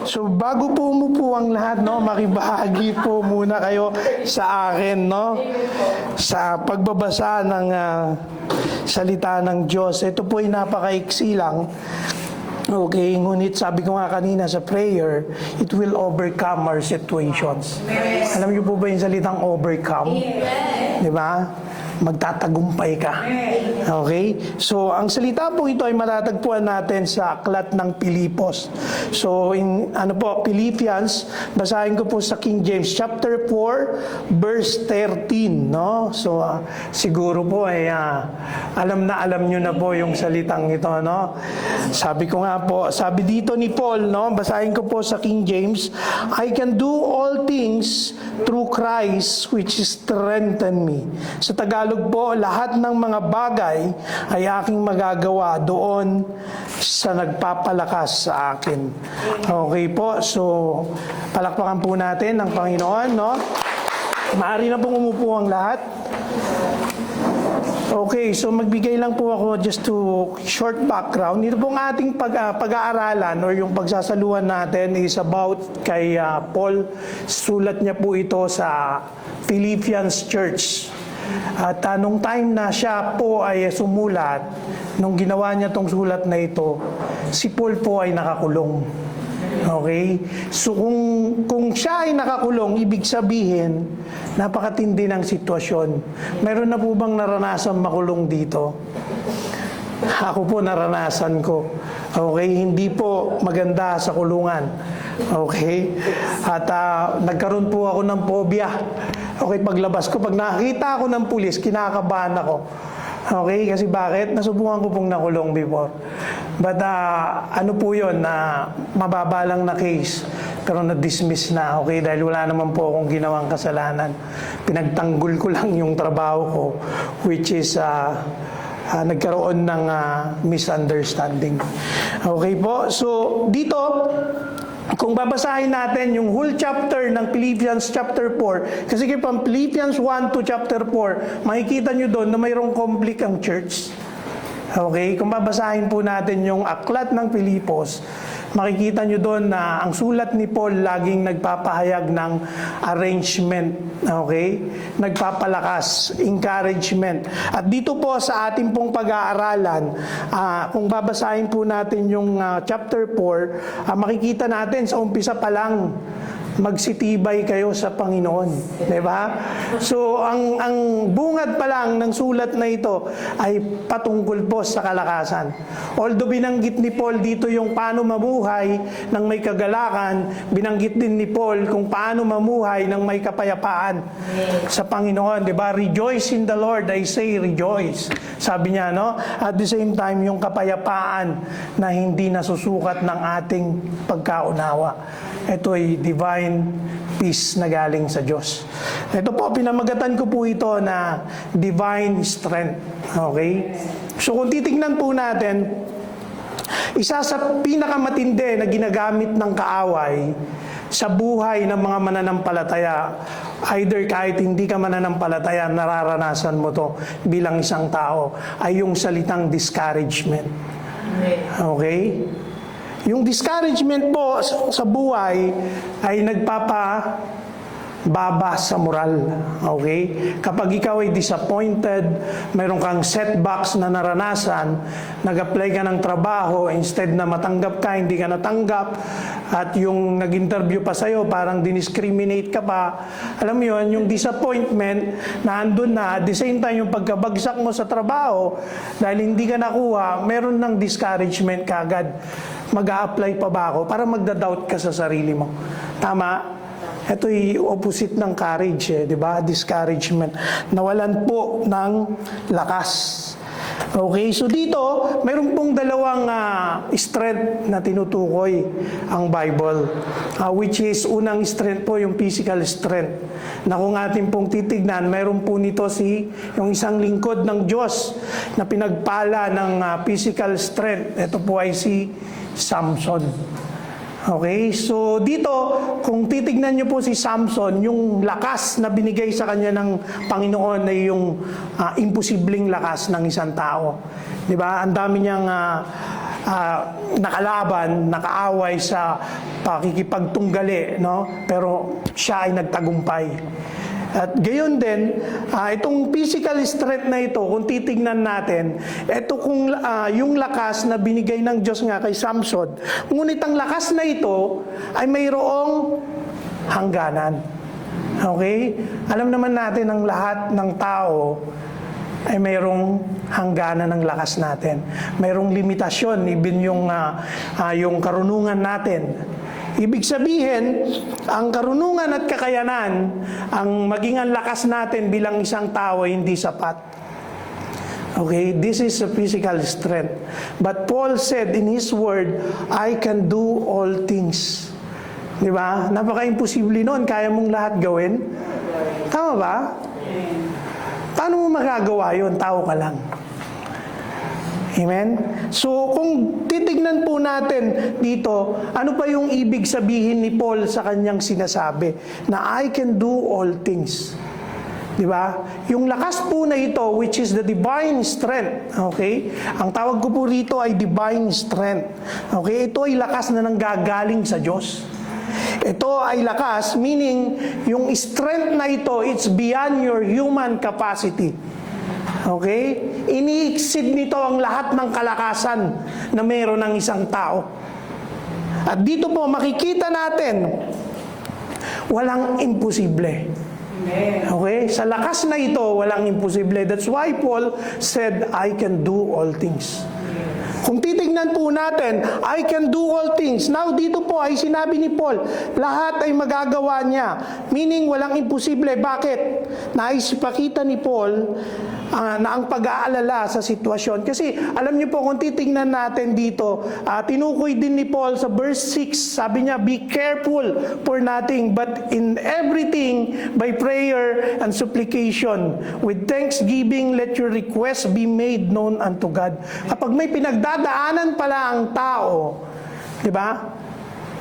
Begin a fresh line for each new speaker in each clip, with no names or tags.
So bago po umupo ang lahat, no, makibahagi po muna kayo sa akin, no, sa pagbabasa ng salita ng Diyos. Ito po ay napakaiksi lang. Okay, ngunit sabi ko nga kanina sa prayer, it will overcome our situations. Alam niyo po ba yung salitang overcome? Di ba? Magtatagumpay ka. Okay? So, ang salita po ito ay matatagpuan natin sa aklat ng Pilipos. So, Philippians, basahin ko po sa King James, chapter 4, verse 13, no? So, siguro po ay alam nyo na po yung salitang ito, no? Sabi ko nga po, sabi dito ni Paul, no? Basahin ko po sa King James, I can do all things through Christ which strengthen me. Sa Tagalog po, lahat ng mga bagay ay aking magagawa doon sa nagpapalakas sa akin. Okay po, so palakpakan po natin ang Panginoon, no? Maaari na pong umupo ang lahat. Okay, so magbigay lang po ako just to short background. Ito pong ating pag-aaralan or yung pagsasaluhan natin is about kay Paul. Sulat niya po ito sa Philippians Church. At nung time na siya po ay sumulat, nung ginawa niya tong sulat na ito, si Paul po ay nakakulong. Okay? So kung siya ay nakakulong, ibig sabihin, napakatindi ng sitwasyon. Meron na po bang naranasan makulong dito? Ako po naranasan ko. Okay? Hindi po maganda sa kulungan. Okay? At nagkaroon po ako ng phobia. Okay, paglabas ko, pag nakakita ako ng pulis, kinakabahan ako. Okay, kasi bakit? Nasubukan ko pong nakulong before. But ano po yun, mababa lang na case. Pero na-dismiss na, okay, dahil wala naman po akong ginawang kasalanan. Pinagtanggol ko lang yung trabaho ko, which is nagkaroon ng misunderstanding. Okay po, so dito, kung babasahin natin yung whole chapter ng Philippians chapter 4, kasi from Philippians 1 to chapter 4, makikita nyo doon na mayroong conflict ang church. Okay? Kung babasahin po natin yung aklat ng Pilipos, makikita nyo doon na ang sulat ni Paul laging nagpapahayag ng arrangement, okay? Nagpapalakas, encouragement. At dito po sa ating pong pag-aaralan, kung babasahin po natin yung chapter 4, makikita natin sa umpisa pa lang, magsitibay kayo sa Panginoon. Diba? So, ang bungad pa lang ng sulat na ito ay patungkol po sa kalakasan. Although binanggit ni Paul dito yung paano mamuhay ng may kagalakan, binanggit din ni Paul kung paano mamuhay ng may kapayapaan sa Panginoon. Diba? Rejoice in the Lord, I say rejoice. Sabi niya, no? At the same time, yung kapayapaan na hindi nasusukat ng ating pagkaunawa. Ito ay divine peace na galing sa Diyos. Ito po, pinamagatan ko po ito na divine strength. Okay? So kung titignan po natin, isa sa pinakamatindi na ginagamit ng kaaway sa buhay ng mga mananampalataya, either kahit hindi ka mananampalataya, nararanasan mo to bilang isang tao, ay yung salitang discouragement. Okay? Yung discouragement po sa buhay ay nagpapababa sa moral. Okay? Kapag ikaw ay disappointed, mayroon kang setbacks na naranasan, nag-apply ka ng trabaho, instead na matanggap ka, hindi ka natanggap, at yung nag-interview pa sa'yo, parang diniscriminate ka pa. Alam mo yun, yung disappointment na andun na, at the same time, yung pagkabagsak mo sa trabaho, dahil hindi ka nakuha, meron ng discouragement kagad. Mag-a-apply pa ba ako? Para magda-doubt ka sa sarili mo. Tama? Ito yung opposite ng courage, di ba? Discouragement. Nawalan po ng lakas. Okay, so dito, mayroon pong dalawang strength na tinutukoy ang Bible. Which is, unang strength po, yung physical strength. Na kung ating pong titignan, mayroon po nito yung isang lingkod ng Diyos na pinagpala ng physical strength. Ito po ay si Samson. Okay, so dito, kung titignan nyo po si Samson, yung lakas na binigay sa kanya ng Panginoon ay yung imposibleng lakas ng isang tao. Di ba? Ang dami niyang nakalaban, nakaaway sa pakikipagtunggali, no? Pero siya ay nagtagumpay. At gayon din, itong physical strength na ito, kung titignan natin, ito kung yung lakas na binigay ng Diyos nga kay Samson, ngunit ang lakas na ito ay mayroong hangganan. Okay? Alam naman natin ang lahat ng tao ay mayroong hangganan ng lakas natin. Mayroong limitasyon, even yung karunungan natin. Ibig sabihin, ang karunungan at kakayanan, ang maging ang lakas natin bilang isang tao ay hindi sapat. Okay, this is a physical strength. But Paul said in his word, I can do all things. Di ba? Napaka-imposible noon. Kaya mong lahat gawin? Tama ba? Paano mo magagawa yun? Tao ka lang. Amen? So, kung titignan po natin dito, ano pa yung ibig sabihin ni Paul sa kanyang sinasabi? Na I can do all things. Di ba? Yung lakas po na ito, which is the divine strength. Okay? Ang tawag ko po rito ay divine strength. Okay? Ito ay lakas na nanggagaling sa Diyos. Ito ay lakas, meaning yung strength na ito, it's beyond your human capacity. Okay? Ini-exceed nito ang lahat ng kalakasan na meron ng isang tao. At dito po makikita natin, walang imposible. Okay? Sa lakas na ito, walang imposible. That's why Paul said, I can do all things. Kung titignan po natin, I can do all things. Now, dito po ay sinabi ni Paul, lahat ay magagawa niya. Meaning, walang imposible. Bakit? Naisipakita ni Paul na ang pag-aalala sa sitwasyon. Kasi, alam niyo po, kung titignan natin dito, tinukoy din ni Paul sa verse 6, sabi niya, be careful for nothing, but in everything, by prayer and supplication, with thanksgiving, let your requests be made known unto God. Kapag may pinagdadaanan pala ang tao, di ba?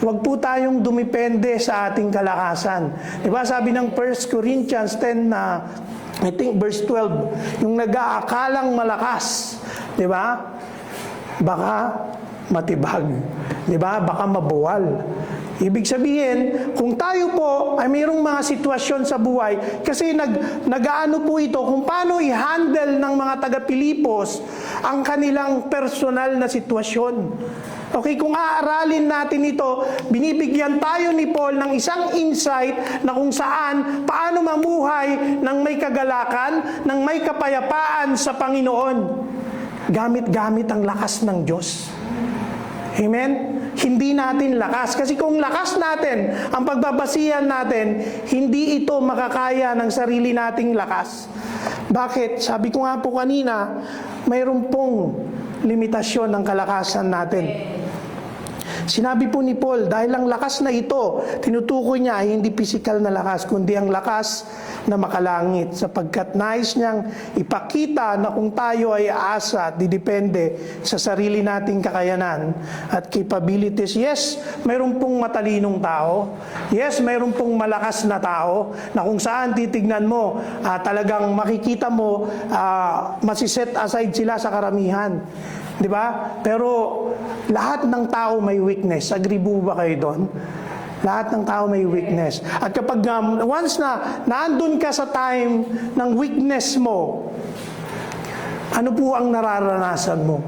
Huwag po tayong dumipende sa ating kalakasan. Di ba? Sabi ng 1 Corinthians 10 na I think verse 12, yung nag-aakalang malakas, di ba? Baka matibag, di ba? Baka mabuwal. Ibig sabihin, kung tayo po ay mayroong mga sitwasyon sa buhay, kasi nag-aano po ito kung paano i-handle ng mga taga-Pilipos ang kanilang personal na sitwasyon. Okay, kung aaralin natin ito, binibigyan tayo ni Paul ng isang insight na kung saan, paano mamuhay ng may kagalakan, ng may kapayapaan sa Panginoon. Gamit-gamit ang lakas ng Diyos. Amen? Hindi natin lakas. Kasi kung lakas natin, ang pagbabasihan natin, hindi ito makakaya ng sarili nating lakas. Bakit? Sabi ko nga po kanina, mayroon pong limitasyon ng kalakasan natin. Sinabi po ni Paul, dahil ang lakas na ito, tinutukoy niya ay hindi physical na lakas, kundi ang lakas na makalangit. Sapagkat nais niyang ipakita na kung tayo ay aasa at didepende sa sarili nating kakayanan at capabilities. Yes, mayroon pong matalinong tao. Yes, mayroon pong malakas na tao na kung saan titignan mo, talagang makikita mo, masiset aside sila sa karamihan. Di ba? Pero lahat ng tao may weakness. Agree po ba kayo doon? Lahat ng tao may weakness. At kapag once na naandun ka sa time ng weakness mo, ano po ang nararanasan mo?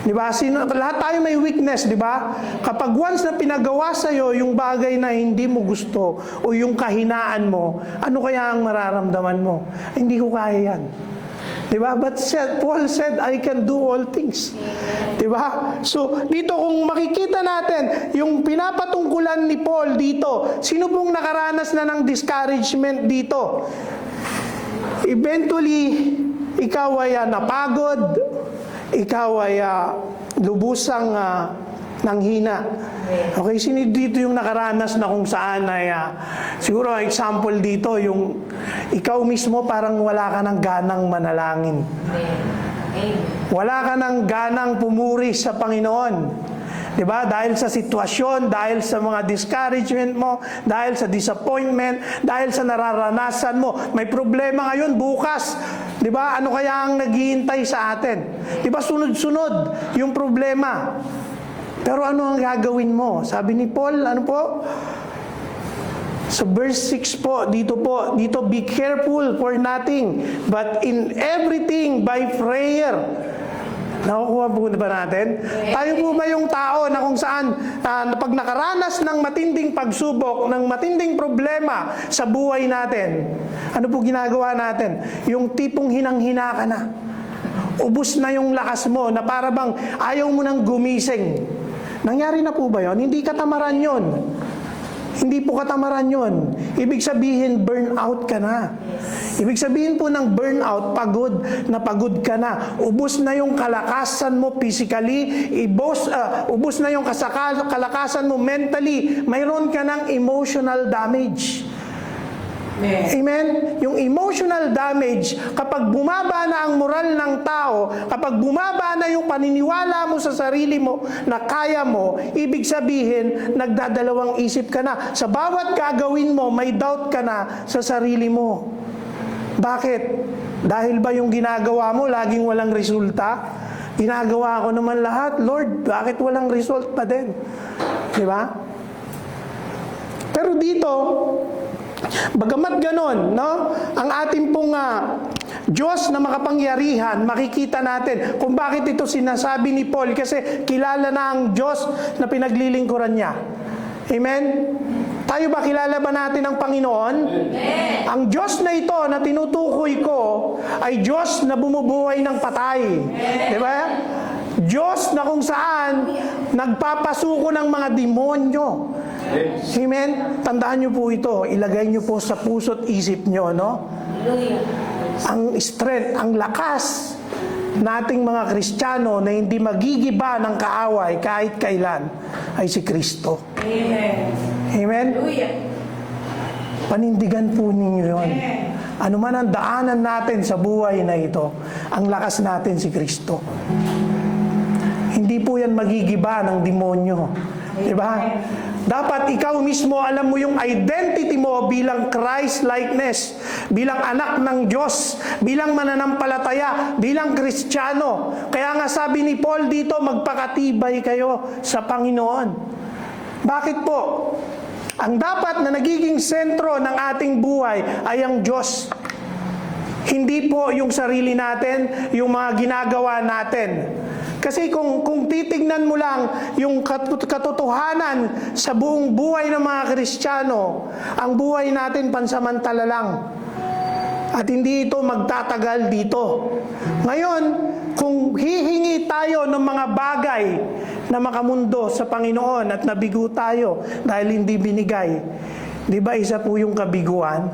Di ba? Lahat tayo may weakness, di ba? Kapag once na pinagawa sa'yo yung bagay na hindi mo gusto o yung kahinaan mo, ano kaya ang mararamdaman mo? Hindi ko kaya yan. Diba? But Paul said, I can do all things. Diba? So, dito kung makikita natin, yung pinapatungkulan ni Paul dito, sino pong nakaranas na ng discouragement dito? Eventually, ikaw ay napagod, ikaw ay lubusang nanghina. Okay, sino dito yung nakaranas na kung saan ay, siguro example dito, yung ikaw mismo parang wala ka ng ganang manalangin. Wala ka ng ganang pumuri sa Panginoon. Di ba? Dahil sa sitwasyon, dahil sa mga discouragement mo, dahil sa disappointment, dahil sa nararanasan mo. May problema ngayon, bukas. Di ba? Ano kaya ang naghihintay sa atin? Di ba? Sunod-sunod yung problema. Pero ano ang gagawin mo? Sabi ni Paul, ano po? Sa verse 6 po, dito, be careful for nothing, but in everything by prayer. Nakukuha po ba natin? Tayo po ba yung tao na kung saan pag nakaranas ng matinding pagsubok, ng matinding problema sa buhay natin, ano po ginagawa natin? Yung tipong hinang-hina ka na. Ubus na yung lakas mo na para bang ayaw mo nang gumising. Nangyari na po ba yun? Hindi katamaran yun. Hindi po katamaran yun. Ibig sabihin, burnout ka na. Ibig sabihin po ng burnout, pagod ka na. Ubus na yung kalakasan mo physically, ubus na yung kalakasan mo mentally, mayroon ka ng emotional damage. Amen? Yung emotional damage, kapag bumaba na ang moral ng tao, kapag bumaba na yung paniniwala mo sa sarili mo na kaya mo, ibig sabihin, nagdadalawang isip ka na. Sa bawat gagawin mo, may doubt ka na sa sarili mo. Bakit? Dahil ba yung ginagawa mo, laging walang resulta? Ginagawa ko naman lahat, Lord, bakit walang result pa din? Di ba? Pero dito, bagamat ganon, no? Ang ating pong Diyos na makapangyarihan, makikita natin kung bakit ito sinasabi ni Paul, kasi kilala na ang Diyos na pinaglilingkuran niya. Amen? Tayo ba, kilala ba natin ang Panginoon? Amen. Ang Diyos na ito na tinutukoy ko ay Diyos na bumubuhay ng patay. Di ba? Diyos na kung saan nagpapasuko ng mga demonyo. Amen? Tandaan niyo po ito. Ilagay niyo po sa puso't isip niyo, no? Ang strength, ang lakas nating mga Kristiyano na hindi magigiba ng kaaway kahit kailan ay si Kristo. Amen? Amen? Panindigan po ninyo yun. Ano man ang daanan natin sa buhay na ito, ang lakas natin si Kristo. Hindi po yan magigiba ng demonyo. Diba? Dapat ikaw mismo alam mo yung identity mo bilang Christ-likeness, bilang anak ng Diyos, bilang mananampalataya, bilang Kristiyano. Kaya nga sabi ni Paul dito, magpakatibay kayo sa Panginoon. Bakit po? Ang dapat na nagiging sentro ng ating buhay ay ang Diyos. Hindi po yung sarili natin, yung mga ginagawa natin. Kasi kung titignan mo lang yung katotohanan sa buong buhay ng mga Kristiyano, ang buhay natin pansamantala lang. At hindi ito magtatagal dito. Ngayon, kung hihingi tayo ng mga bagay na makamundo sa Panginoon at nabigo tayo dahil hindi binigay, di ba isa po yung kabiguan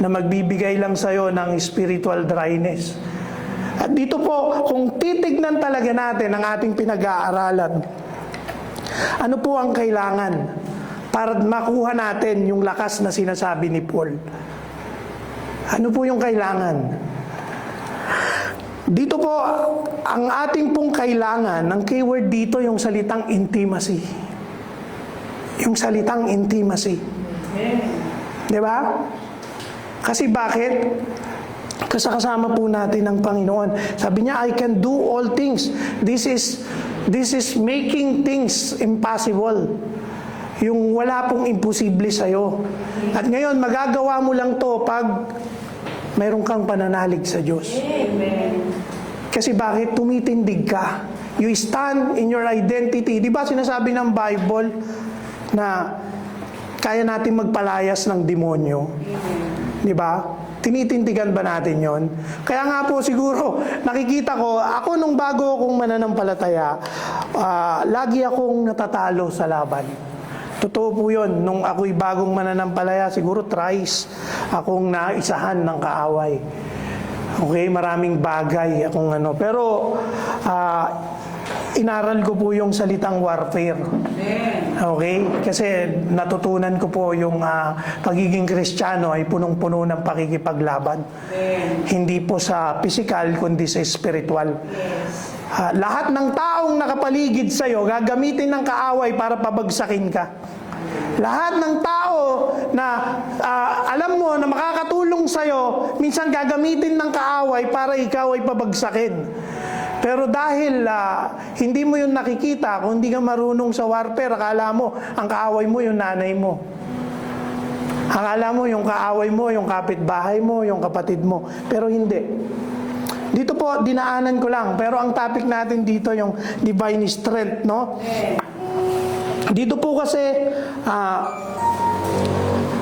na magbibigay lang sa'yo ng spiritual dryness. At dito po, kung titignan talaga natin ang ating pinag-aaralan, ano po ang kailangan para makuha natin yung lakas na sinasabi ni Paul? Ano po yung kailangan? Dito po, ang ating pong kailangan, ang keyword dito yung salitang intimacy. Yung salitang intimacy. Di ba? Kasi bakit? Kasama po natin ang Panginoon. Sabi niya, I can do all things. This is making things impossible. Yung wala pong imposible sa'yo. At ngayon, magagawa mo lang to pag mayroon kang pananalig sa Diyos. Amen. Kasi bakit? Tumitindig ka. You stand in your identity. Di ba sinasabi ng Bible na kaya natin magpalayas ng demonyo? Di ba? Tinitindigan ba natin yon? Kaya nga po siguro, nakikita ko, ako nung bago akong mananampalataya, lagi akong natatalo sa laban. Totoo po yun. Nung ako'y bagong mananampalataya, siguro thrice akong naisahan ng kaaway. Okay, maraming bagay akong ano. Pero, inaral ko po yung salitang warfare. Okay? Kasi natutunan ko po yung pagiging Kristiyano ay punong-puno ng pakikipaglaban. Hindi po sa physical, kundi sa spiritual. Lahat ng taong nakapaligid sa'yo, gagamitin ng kaaway para pabagsakin ka. Lahat ng tao na alam mo na makakatulong sa'yo, minsan gagamitin ng kaaway para ikaw ay pabagsakin. Pero dahil hindi mo yun nakikita, kung hindi ka marunong sa warfare, akala mo, ang kaaway mo yung nanay mo. Akala mo yung kaaway mo, yung kapitbahay mo, yung kapatid mo. Pero hindi. Dito po, dinaanan ko lang. Pero ang topic natin dito, yung divine strength, no? Dito po kasi,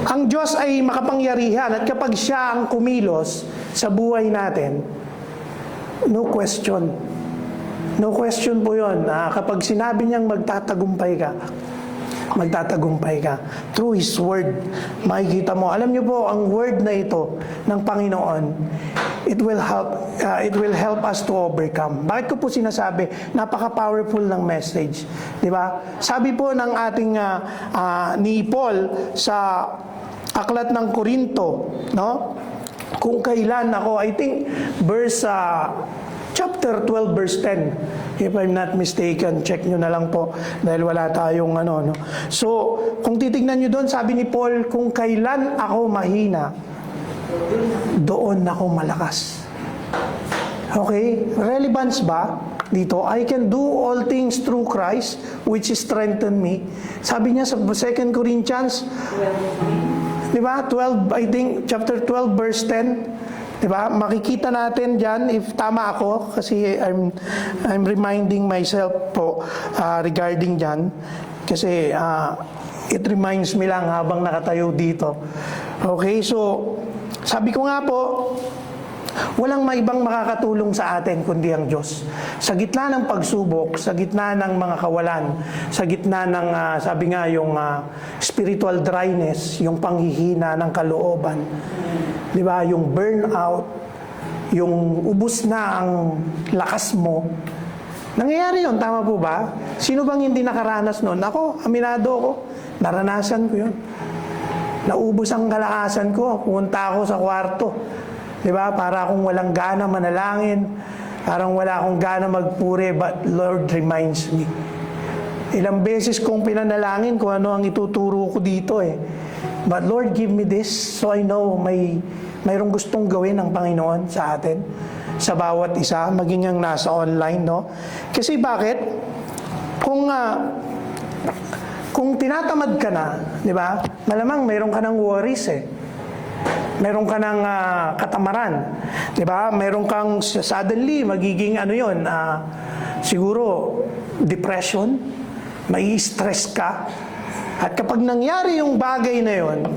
ang Diyos ay makapangyarihan. At kapag siya ang kumilos sa buhay natin, no question. No question po yun. Kapag sinabi niyang magtatagumpay ka, through His Word. Makikita mo. Alam niyo po, ang Word na ito ng Panginoon, it will help us to overcome. Bakit ko po sinasabi? Napaka-powerful ng message. Di ba? Sabi po ng ating ni Paul sa Aklat ng Korinto, no? Kung kailan ako, I think verse chapter 12 verse 10. If I'm not mistaken, check nyo na lang po dahil wala tayong no. So, kung titignan nyo doon, sabi ni Paul, kung kailan ako mahina, doon ako malakas. Okay? Relevance ba dito? I can do all things through Christ, which strengthen me. Sabi niya sa 2 Corinthians, di ba? 12, I think, chapter 12 verse 10. Diba? Makikita natin diyan if tama ako kasi I'm reminding myself po regarding diyan kasi it reminds me lang habang nakatayo dito. Okay, so sabi ko nga po, walang maibang makakatulong sa atin kundi ang Diyos. Sa gitna ng pagsubok, sa gitna ng mga kawalan, sa gitna ng, sabi nga, yung spiritual dryness, yung panghihina ng kalooban, di ba, yung burnout, yung ubus na ang lakas mo, nangyayari yun, tama po ba? Sino bang hindi nakaranas nun? Ako, aminado ako, naranasan ko yun. Naubos ang kalakasan ko, pumunta ako sa kwarto. Diba? Para akong walang gana manalangin, parang wala akong gana magpure, but Lord reminds me. Ilang beses kong pinanalangin kung ano ang ituturo ko dito eh. But Lord, give me this so I know mayroong gustong gawin ng Panginoon sa atin, sa bawat isa, maging ang nasa online, no? Kasi bakit? Kung tinatamad ka na, di ba? Malamang mayroon ka ng worries eh. Meron ka ng katamaran, 'di ba? Meron kang suddenly magiging siguro depression, may stress ka. At kapag nangyari yung bagay na 'yon,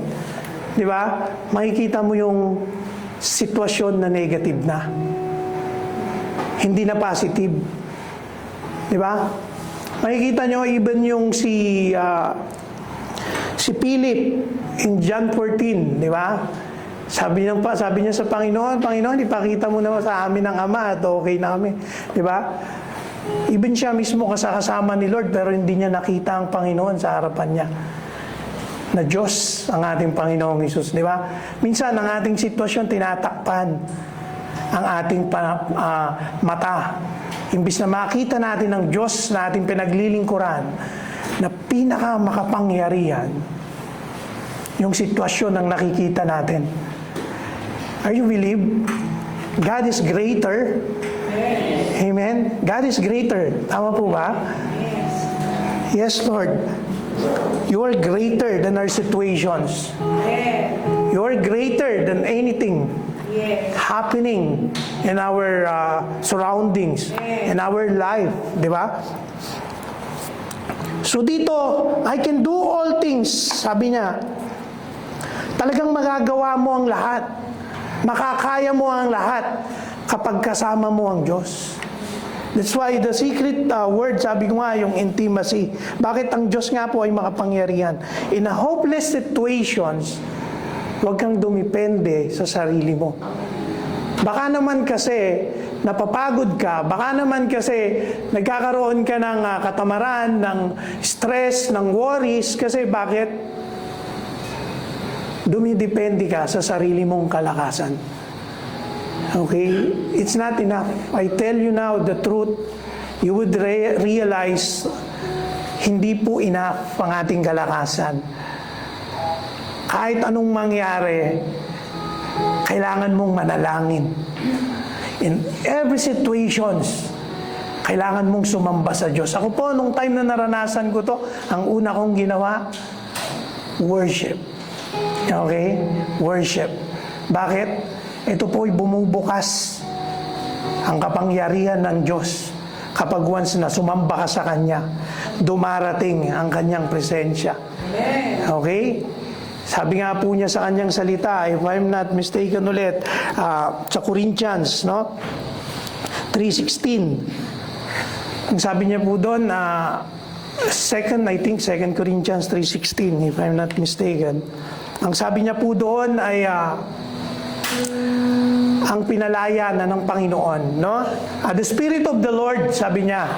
'di ba? Makikita mo yung sitwasyon na negative na. Hindi na positive. 'Di ba? Makikita nyo even yung si Philip in John 14, 'di ba? Sabi niya sa Panginoon, ipakita mo naman sa amin ng Ama at okay na kami. Di ba? Even siya mismo kasama ni Lord pero hindi niya nakita ang Panginoon sa harapan niya. Na Diyos ang ating Panginoong Hesus. Di ba? Minsan ang ating sitwasyon tinatakpan ang ating mata. Imbis na makita natin ang Diyos na ating pinaglilingkuran na pinaka makapangyarihan yung sitwasyon ang nakikita natin. Are you believe? God is greater. Yes. Amen? God is greater. Tama po ba? Yes. Yes, Lord. You are greater than our situations. Yes. You are greater than anything happening in our surroundings, in our life. Di ba? So dito, I can do all things. Sabi niya, talagang magagawa mo ang lahat. Makakaya mo ang lahat kapag kasama mo ang Diyos. That's why the secret word, sabi ko nga, yung intimacy. Bakit ang Diyos nga po ay makapangyarihan? In a hopeless situations, huwag kang dumipende sa sarili mo. Baka naman kasi napapagod ka, baka naman kasi nagkakaroon ka ng katamaran, ng stress, ng worries, kasi bakit? Dumidepende ka sa sarili mong kalakasan. Okay? It's not enough. I tell you now the truth. you would realize hindi po enough ang ating kalakasan. Kahit anong mangyari, kailangan mong manalangin. In every situations, kailangan mong sumamba sa Diyos. Ako po, nung time na naranasan ko to, ang una kong ginawa, worship. Okay? Worship. Bakit? Ito po'y bumubukas ang kapangyarihan ng Diyos. Kapag once na sumamba ka sa Kanya, dumarating ang Kanyang presensya. Okay? Sabi nga po niya sa Kanyang salita, if I'm not mistaken ulit, sa Corinthians, no? 3:16. Ang sabi niya po doon, I think 2 Corinthians 3:16, if I'm not mistaken. Ang sabi niya po doon ay, ang pinalaya na ng Panginoon, no? The Spirit of the Lord, sabi niya,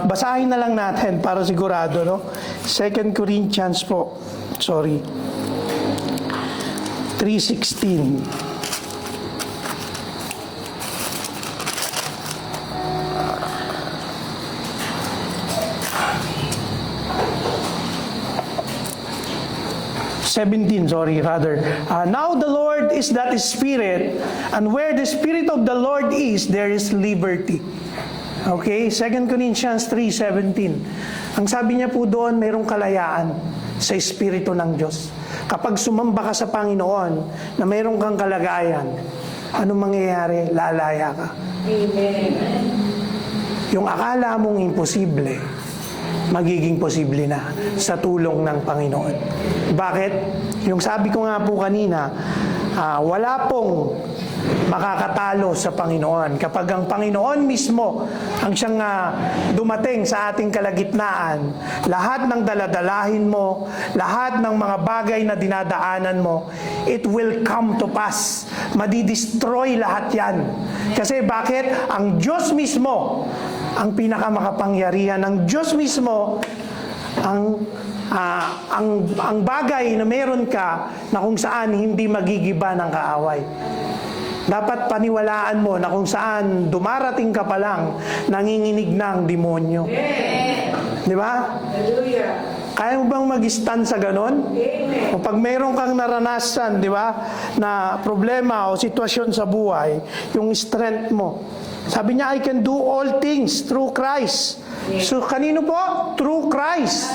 basahin na lang natin para sigurado, no? 2 Corinthians po, 3:16. Now the Lord is that Spirit, and where the Spirit of the Lord is, there is liberty. Okay, 2 Corinthians 3:17. Ang sabi niya po doon, mayroong kalayaan sa Espiritu ng Diyos. Kapag sumamba ka sa Panginoon na mayroong kang kalagayan, anong mangyayari? Lalaya ka.
Amen.
Yung akala mong imposible, magiging posible na sa tulong ng Panginoon. Bakit? Yung sabi ko nga po kanina, wala pong makakatalo sa Panginoon. Kapag ang Panginoon mismo ang siyang dumating sa ating kalagitnaan, lahat ng daladalahin mo, lahat ng mga bagay na dinadaanan mo, it will come to pass. Madidestroy lahat yan. Kasi bakit? Ang Diyos mismo, ang pinakamakapangyarihan ng Diyos mismo, ang bagay na meron ka na kung saan hindi magigiba ng kaaway. Dapat paniwalaan mo na kung saan dumarating ka pa lang, nanginginig ng demonyo. Di ba? Kaya mo bang mag-stand sa ganon? O pag mayroon kang naranasan, di ba, na problema o sitwasyon sa buhay, yung strength mo. Sabi niya, I can do all things through Christ. So, kanino po? Through Christ.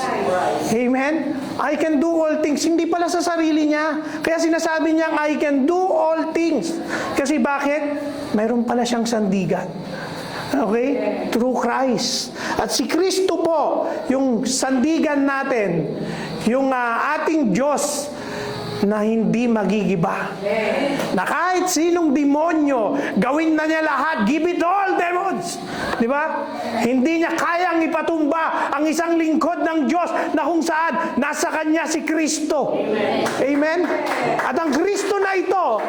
Amen? I can do all things. Hindi pala sa sarili niya. Kaya sinasabi niya, I can do all things. Kasi bakit? Mayroon pala siyang sandigan. Okay? Through Christ. At si Kristo po, yung sandigan natin, yung ating Diyos, na hindi magigiba. Na kahit sinong demonyo, gawin na niya lahat. Give it all, demons! Di ba? Hindi niya kayang ipatumba ang isang lingkod ng Diyos na kung saan nasa Kanya si Kristo. Amen? At ang Kristo na ito,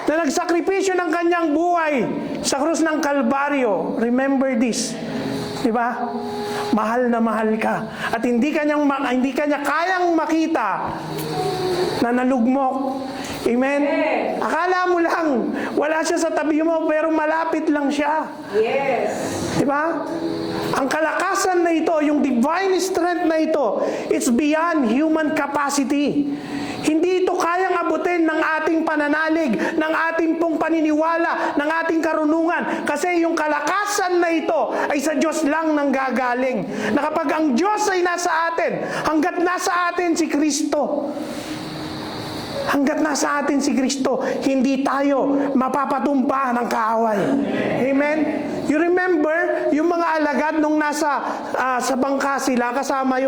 na nagsakripisyo ng Kanyang buhay sa krus ng Kalbaryo, remember this. Di ba? Mahal na mahal ka. At hindi kanya kayang makita na nalugmok. Amen? Akala mo lang, wala siya sa tabi mo, pero malapit lang siya.
Yes.
Diba? Ang kalakasan na ito, yung divine strength na ito, it's beyond human capacity. Hindi ito kayang abutin ng ating pananalig, ng ating pong paniniwala, ng ating karunungan. Kasi yung kalakasan na ito ay sa Diyos lang nanggagaling. Na kapag ang Diyos ay nasa atin, hanggat nasa atin si Kristo, hanggat nasa atin si Kristo, hindi tayo mapapatumpa ng kaaway. Amen? You remember, yung mga alagad nung nasa sa bangka sila, kasama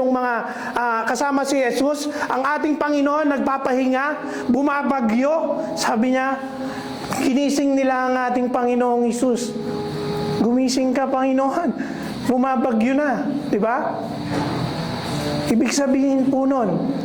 si Jesus, ang ating Panginoon nagpapahinga, bumabagyo, sabi niya, ginising nila ang ating Panginoong Jesus. Gumising ka, Panginoon. Bumabagyo na. Diba? Ibig sabihin po nun,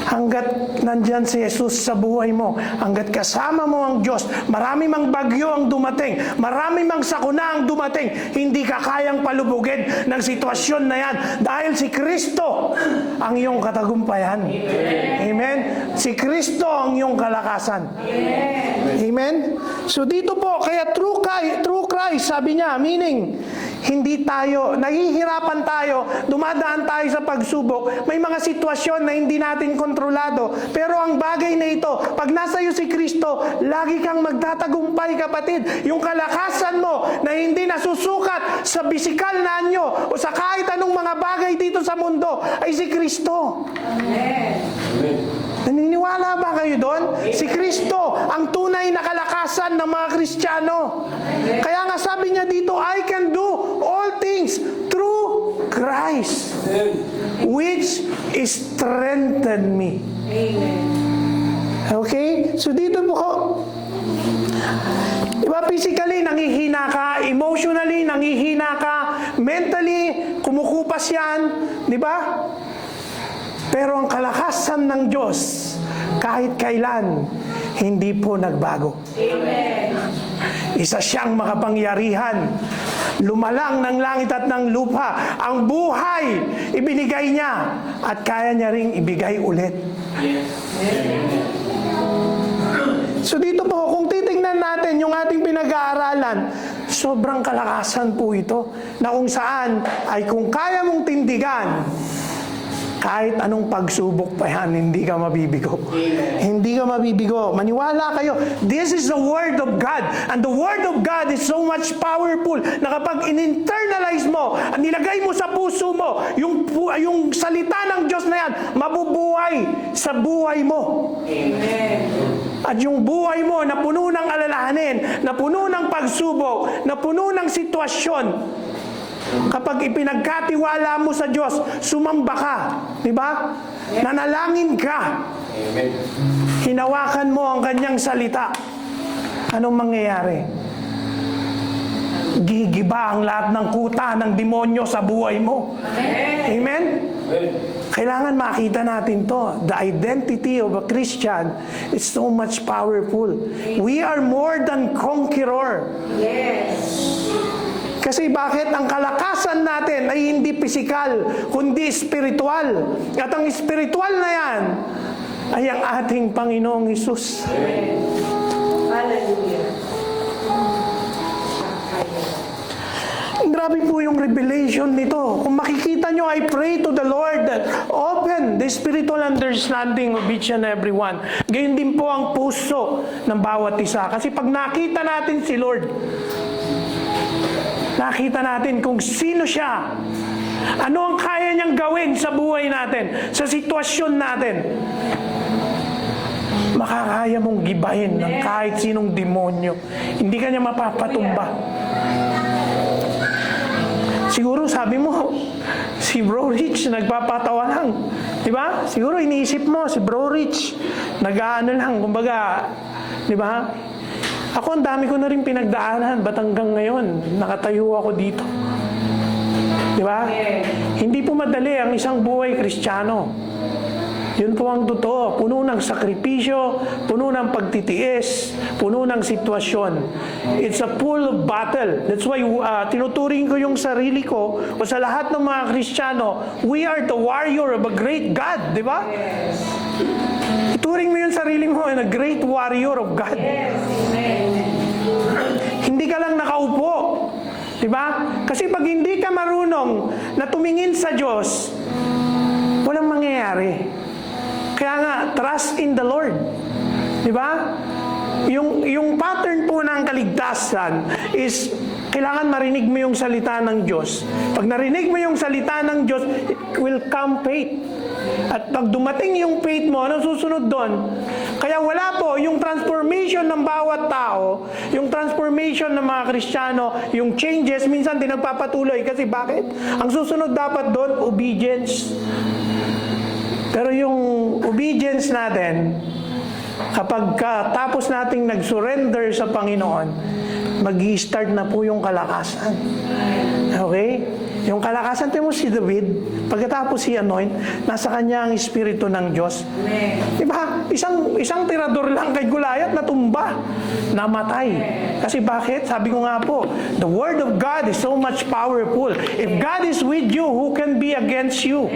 hanggat nandyan si Jesus sa buhay mo, hanggat kasama mo ang Diyos, marami mang bagyo ang dumating, marami mang sakuna ang dumating, hindi ka kayang palubugin ng sitwasyon na yan dahil si Kristo ang iyong katagumpayan. Amen? Si Kristo ang iyong kalakasan. Amen? So dito po, kaya through Christ, sabi niya, meaning, hindi tayo, nahihirapan tayo, dumadaan tayo sa pagsubok, may mga sitwasyon na hindi natin kontrolado. Pero ang bagay na ito, pag nasa iyo si Kristo, lagi kang magtatagumpay, kapatid. Yung kalakasan mo na hindi nasusukat sa bisikal na anyo o sa kahit anong mga bagay dito sa mundo ay si Kristo.
Amen.
Naniniwala ba kayo doon? Si Kristo, ang tunay na kalakasan ng mga Kristiyano. Kaya nga sabi niya dito, I can do all things through Christ, which strengthened me.
Amen.
Okay? So dito po ko, diba, physically nangihina ka, emotionally nangihina ka, mentally kumukupas yan, di ba? Pero ang kalakasan ng Diyos, kahit kailan, hindi po nagbago.
Amen.
Isa siyang makapangyarihan. Lumalang ng langit at ng lupa. Ang buhay, ibinigay niya. At kaya niya ring ibigay ulit. So dito po, kung titingnan natin yung ating pinag-aaralan, sobrang kalakasan po ito. Na kung saan, ay kung kaya mong tindigan, kahit anong pagsubok pa yan, hindi ka mabibigo. Hindi ka mabibigo. Maniwala kayo. This is the Word of God. And the Word of God is so much powerful na kapag in-internalize mo, at nilagay mo sa puso mo, yung salita ng Diyos na yan, mabubuhay sa buhay mo.
Amen.
At yung buhay mo na puno ng alalahanin, na puno ng pagsubok, na puno ng sitwasyon, kapag ipinagkatiwala mo sa Diyos, sumamba ka, di ba? Nanalangin ka. Hinawakan mo ang kanyang salita. Anong mangyayari? Gigiba ang lahat ng kuta ng demonyo sa buhay mo. Amen? Kailangan makita natin to. The identity of a Christian is so much powerful. We are more than conqueror.
Yes.
Kasi bakit? Ang kalakasan natin ay hindi pisikal, kundi spiritual. At ang spiritual na yan ay ang ating Panginoong Hesus.
Amen. Hallelujah.
Grabe po yung revelation nito. Kung makikita nyo, I pray to the Lord that open the spiritual understanding of each and every one. Gayon din po ang puso ng bawat isa. Kasi pag nakita natin si Lord, nakita natin kung sino siya. Ano ang kaya niyang gawin sa buhay natin, sa sitwasyon natin. Makakaya mong gibahin ng kahit sinong demonyo. Hindi ka niya mapapatumba. Siguro sabi mo, si Bro Rich nagpapatawa lang. Diba? Siguro iniisip mo, si Bro Rich nag-aano lang, kumbaga, diba? Ako, ang dami ko na rin pinagdaanan. Ba't hanggang ngayon, nakatayo ako dito? Di ba? Hindi po madali ang isang buhay Kristiyano. Yun po ang totoo. Puno ng sakripisyo, puno ng pagtitiis, puno ng sitwasyon. It's a full battle. That's why tinuturing ko yung sarili ko o sa lahat ng mga Kristiyano, we are the warrior of a great God. Di ba?
Yes.
Ituring mo yung sarili mo na great warrior of God.
Yes. Amen.
Hindi ka lang nakaupo. Diba? Kasi pag hindi ka marunong na tumingin sa Diyos, walang mangyayari. Kaya nga, trust in the Lord. Diba? Yung pattern po ng kaligtasan is kailangan marinig mo yung salita ng Diyos. Pag narinig mo yung salita ng Diyos, it will come faith. At pag dumating yung faith mo, ano susunod doon? Kaya wala po, yung transformation ng bawat tao, yung transformation ng mga Kristiyano, yung changes, minsan din nagpapatuloy. Kasi bakit? Ang susunod dapat doon, obedience. Pero yung obedience natin, kapag tapos nating nag-surrender sa Panginoon, mag-i-start na po yung kalakasan. Okay? Yung kalakasan, tayo mo si David, pagkatapos si Anoint, nasa kanya ang Espiritu ng Diyos. Diba? Isang tirador lang kay Goliath, natumba, namatay. Kasi bakit? Sabi ko nga po, the Word of God is so much powerful. If God is with you, who can be against you?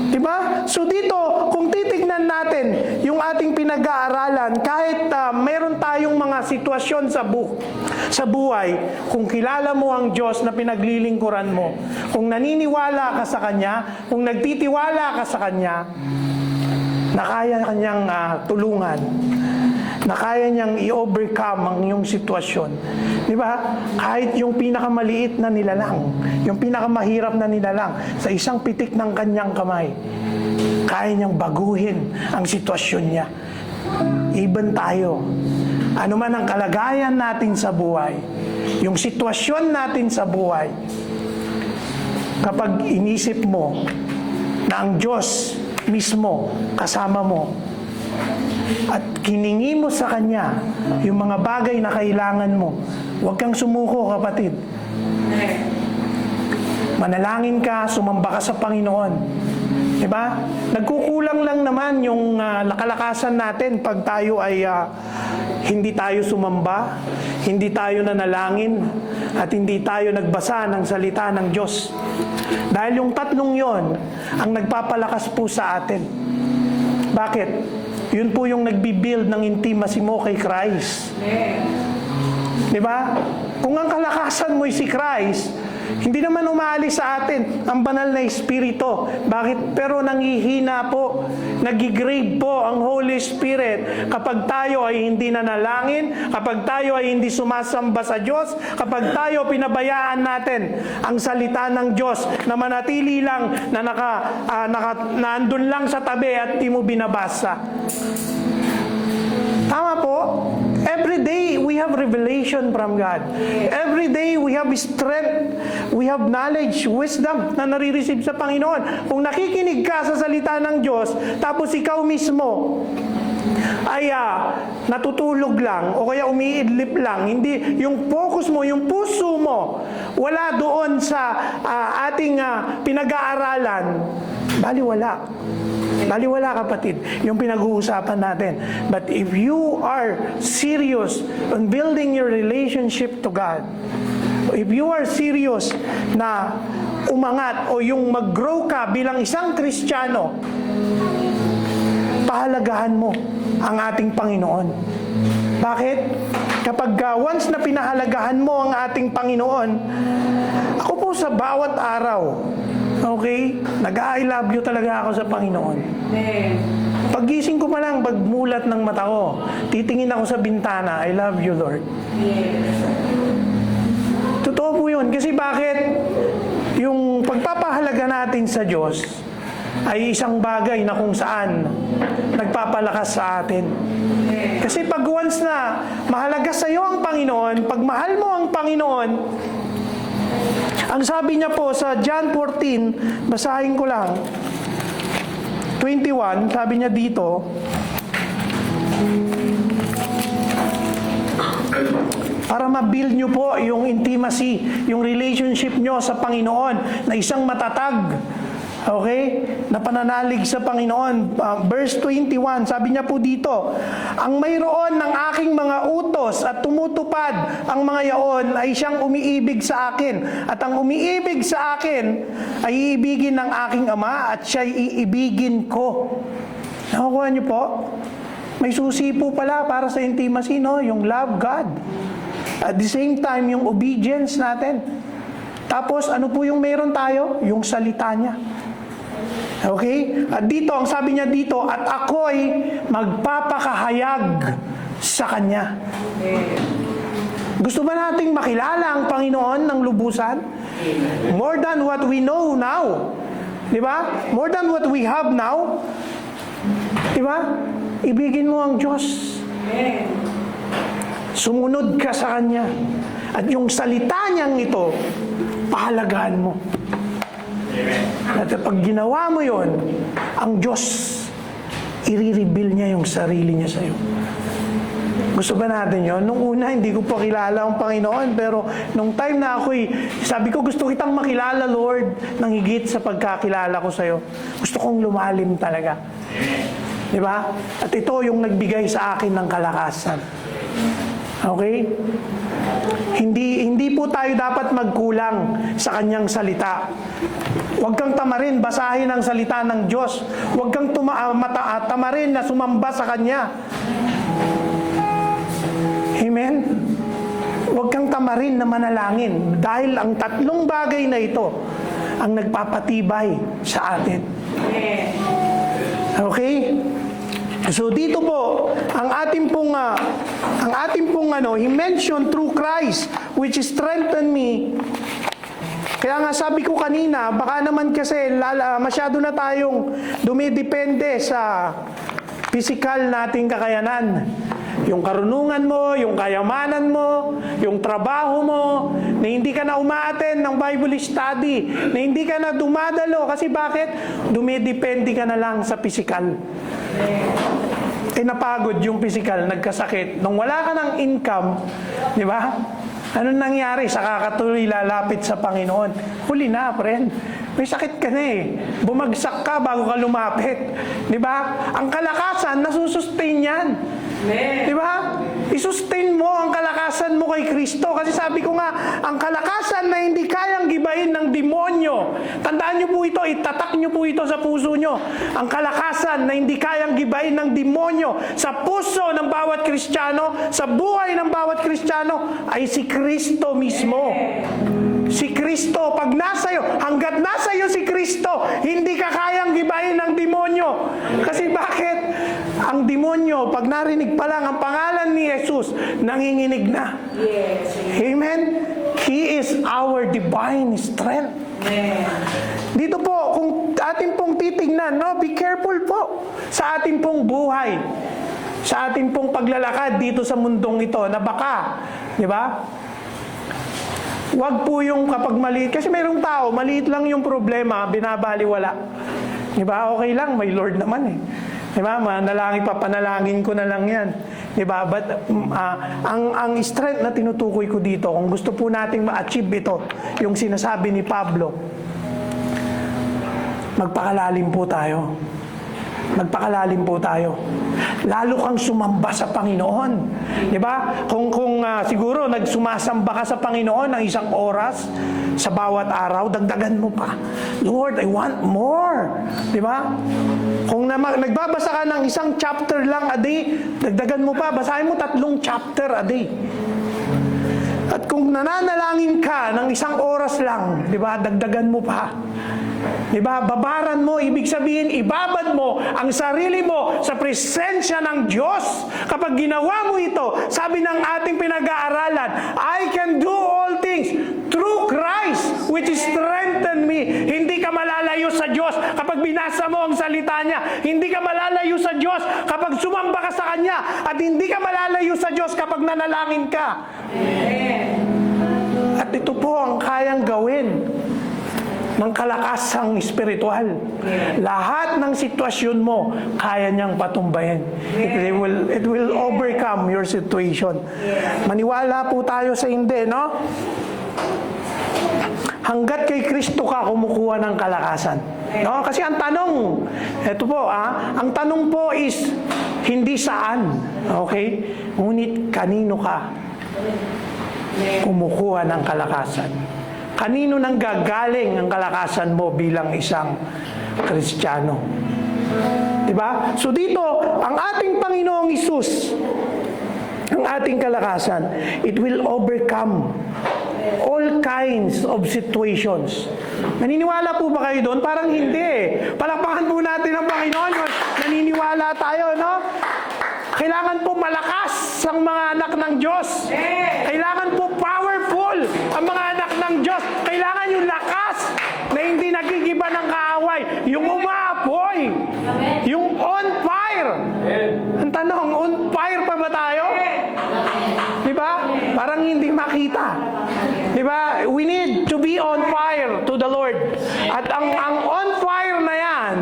Diba? So dito, kung titignan natin yung yung ating pinag-aaralan, kahit meron tayong mga sitwasyon sa buhay, kung kilala mo ang Diyos na pinaglilingkuran mo, kung naniniwala ka sa Kanya, kung nagtitiwala ka sa Kanya, na kaya Kanyang tulungan, na kaya niyang i-overcome ang iyong sitwasyon. Di ba? Kahit yung pinakamaliit na nilalang, yung pinakamahirap na nilalang, sa isang pitik ng kanyang kamay, kaya niyang baguhin ang sitwasyon niya. Even tayo, ano man ang kalagayan natin sa buhay, yung sitwasyon natin sa buhay, kapag inisip mo na ang Diyos mismo kasama mo, at kiningi mo sa Kanya yung mga bagay na kailangan mo, huwag kang sumuko, kapatid. Manalangin ka, sumamba ka sa Panginoon. Diba? Nagkukulang lang naman yung kalakasan natin pag tayo ay hindi tayo sumamba, hindi tayo nanalangin, at hindi tayo nagbasa ng salita ng Diyos. Dahil yung tatlong yon ang nagpapalakas po sa atin. Bakit? Yun po yung nagbibuild ng intimacy mo kay Christ. Di ba? Kung ang kalakasan mo ay si Christ, hindi naman umaalis sa atin ang banal na Espiritu. Bakit? Pero nangihina po, nagigrave po ang Holy Spirit kapag tayo ay hindi nanalangin, kapag tayo ay hindi sumasamba sa Diyos, kapag tayo pinabayaan natin ang salita ng Diyos na manatili lang na naandun lang sa tabi at di mo binabasa. Tama po? Every day we have revelation from God. Every day we have strength, we have knowledge, wisdom na nare-receive sa Panginoon. Kung nakikinig ka sa salita ng Diyos, tapos ikaw mismo ay natutulog lang o kaya umiidlip lang, hindi yung focus mo, yung puso mo wala doon sa ating pinag-aaralan, baliwala, kapatid, yung pinag-uusapan natin. But if you are serious on building your relationship to God, if you are serious na umangat o yung mag-grow ka bilang isang Kristiyano, pahalagahan mo ang ating Panginoon. Bakit? Kapag once na pinahalagahan mo ang ating Panginoon, ako po sa bawat araw, okay, nag-I love you talaga ako sa Panginoon. Paggising ko pa lang, pagmulat ng mata ko, titingin ako sa bintana, I love you, Lord. Totoo po yun. Kasi bakit? Yung pagpapahalaga natin sa Diyos ay isang bagay na kung saan nagpapalakas sa atin. Kasi pag once na mahalaga sa iyo ang Panginoon, pag mahal mo ang Panginoon, ang sabi niya po sa John 14, basahin ko lang, 21, sabi niya dito, para ma-build nyo po yung intimacy, yung relationship nyo sa Panginoon na isang matatag, okay, na pananalig sa Panginoon. Verse 21, sabi niya po dito, ang mayroon ng aking mga utos at tumutupad ang mga yaon ay siyang umiibig sa akin. At ang umiibig sa akin ay iibigin ng aking Ama at siya'y iibigin ko. Nakukuha niyo po? May susi po pala para sa intimacy, no? Yung love God. At the same time, yung obedience natin. Tapos, ano po yung meron tayo? Yung salita niya. Okay? At dito, ang sabi niya dito, at ako'y magpapakahayag sa Kanya. Gusto ba nating makilala ang Panginoon ng lubusan? More than what we know now. Di ba? More than what we have now. Di ba? Ibigin mo ang Diyos. Sumunod ka sa Kanya. At yung salita niyang ito, pahalagahan mo. At pag ginawa mo yon, ang Diyos, i-reveal niya yung sarili niya sa iyo. Gusto ba natin yon? Nung una, hindi ko pa kilala ang Panginoon, pero nung time na sabi ko, gusto kitang makilala, Lord, nang higit sa pagkakilala ko sa iyo. Gusto kong lumalim talaga. Di ba? At ito yung nagbigay sa akin ng kalakasan. Okay? Hindi po tayo dapat magkulang sa Kanyang salita. Huwag kang tamarin, basahin ang salita ng Diyos. Huwag kang tamarin na sumamba sa Kanya. Amen? Huwag kang tamarin na manalangin dahil ang tatlong bagay na ito ang nagpapatibay sa atin. Okay? So dito po, ang ating pong he mentioned through Christ which strengthened me. Kaya nga sabi ko kanina, baka naman kasi masyado na tayong dumidepende sa physical nating kakayanan. Yung karunungan mo, yung kayamanan mo, yung trabaho mo, na hindi ka na umaattend ng Bible study, na hindi ka na dumadalo. Kasi bakit? Dumidepende ka na lang sa physical. Napagod yung physical, nagkasakit. Nung wala ka ng income, di ba? Anong nangyari? Saka ka tuloy lalapit sa Panginoon. Huli na, friend. May sakit ka na eh. Bumagsak ka bago ka lumapit. Di ba? Ang kalakasan, nasusustain yan. Di ba? I-sustain mo ang kalakasan mo kay Kristo. Kasi sabi ko nga, ang kalakasan na hindi kayang gibain ng demonyo. Tandaan nyo po ito, itatak nyo po ito sa puso nyo. Ang kalakasan na hindi kayang gibain ng demonyo sa puso ng bawat Kristiyano, sa buhay ng bawat Kristiyano, ay si Kristo mismo. Si Kristo, pag nasa iyo, hanggat nasa iyo si Kristo, hindi ka kayang gibain ng demonyo. Kasi bakit? Ang demonyo, pag narinig pa lang ang pangalan ni Jesus, nanginginig na.
Yes.
Amen? He is our divine strength.
Amen.
Dito po, kung ating pong titignan, no, be careful po sa ating pong buhay. Sa ating pong paglalakad dito sa mundong ito, na baka, di ba? Huwag po yung kapag maliit. Kasi mayroong tao, maliit lang yung problema, binabaliwala. Diba? Okay lang, may Lord naman eh. Diba? Panalangin ko na lang yan. Diba? But ang strength na tinutukoy ko dito, kung gusto po nating ma-achieve ito, yung sinasabi ni Pablo, magpakalalim po tayo. Magpakalalim po tayo. Lalo kang sumamba sa Panginoon. Di ba? Kung siguro nagsumasamba ka sa Panginoon ng 1 oras sa bawat araw, dagdagan mo pa. Lord, I want more. Di ba? Kung nagbabasa ka ng 1 chapter lang a day, dagdagan mo pa. Basahin mo 3 chapter a day. At kung nananalangin ka ng 1 oras lang, di ba, dagdagan mo pa. Diba? Babaran mo, ibig sabihin, ibabad mo ang sarili mo sa presensya ng Diyos. Kapag ginawa mo ito, sabi ng ating pinag-aaralan, I can do all things through Christ, which strengthen me. Hindi ka malalayo sa Diyos kapag binasa mo ang salita niya. Hindi ka malalayo sa Diyos kapag sumamba ka sa Kanya. At hindi ka malalayo sa Diyos kapag nanalangin ka. At ito po ang kayang gawin ng kalakasang espiritual. Lahat ng sitwasyon mo, kaya niyang patumbayin. It will overcome your situation. Maniwala po tayo sa hindi, no? Hanggat kay Kristo ka kumukuha ng kalakasan. No? Kasi ang tanong, ito po, ang tanong po is, hindi saan, okay? Ngunit kanino ka kumukuha ng kalakasan. Kanino nang gagaling ang kalakasan mo bilang isang Kristiyano? Diba? So dito, ang ating Panginoong Hesus, ang ating kalakasan, it will overcome all kinds of situations. Naniniwala po ba kayo doon? Parang hindi. Palakpakan po natin ang Panginoon. Naniniwala tayo, no? Kailangan po malakas ang mga anak ng Diyos. Kailangan po powerful ang mga anak ng Diyos. Kailangan yung lakas na hindi nagigiba ng kaaway. Yung umaapoy. Yung on fire. Ang tanong, on fire pa ba tayo? Diba? Parang hindi makita. Diba? We need to be on fire to the Lord. At ang on fire na yan,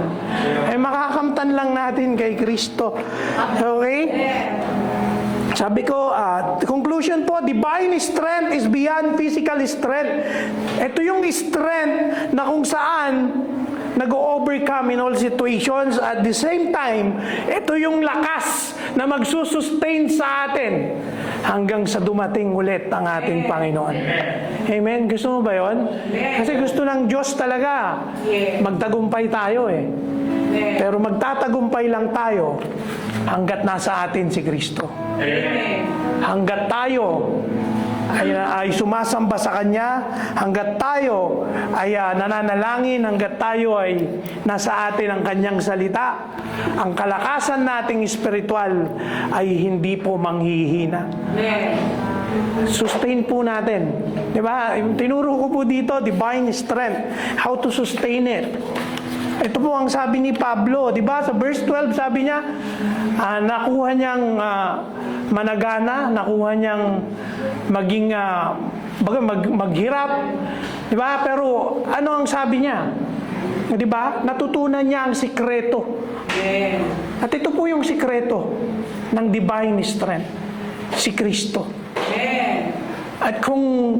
ay makakamtan lang natin kay Kristo. Okay? Sabi ko, conclusion po, divine strength is beyond physical strength. Ito yung strength na kung saan nag-overcome in all situations. At the same time, ito yung lakas na magsusustain sa atin hanggang sa dumating ulit ang ating Panginoon. Amen? Gusto mo ba yun? Kasi gusto ng Diyos talaga. Magtagumpay tayo eh. Pero magtatagumpay lang tayo hanggat nasa atin si Kristo. Hanggat tayo ay sumasamba sa Kanya, hanggat tayo ay nananalangin, hanggat tayo ay nasa atin ang Kanyang salita, ang kalakasan nating espiritual ay hindi po manghihina. Sustain po natin. Di ba? Tinuro ko po dito, divine strength. How to sustain it. Ito po ang sabi ni Pablo, di ba? Sa verse 12 sabi niya, nakuha niyang managana, nakuha niyang maging maghirap, di ba? Pero ano ang sabi niya? Di ba? Natutunan niya ang sikreto. At ito po yung sikreto ng divine strength, si Kristo. At kung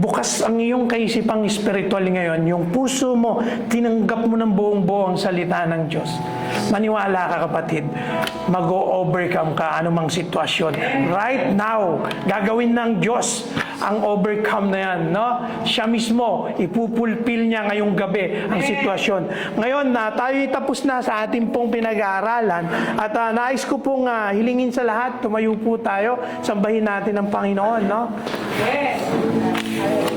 bukas ang iyong kaisipang spiritual ngayon, yung puso mo, tinanggap mo ng buong-buo ang salita ng Diyos. Maniwala ka kapatid, mag-overcome ka anumang sitwasyon. Right now, gagawin ng Diyos ang overcome na yan. No? Siya mismo, ipupulpil niya ngayong gabi ang sitwasyon. Ngayon, tayo'y tapos na sa ating pong pinag-aaralan. At nais ko pong hilingin sa lahat, tumayo po tayo, sambahin natin ang Panginoon. No?
Yes.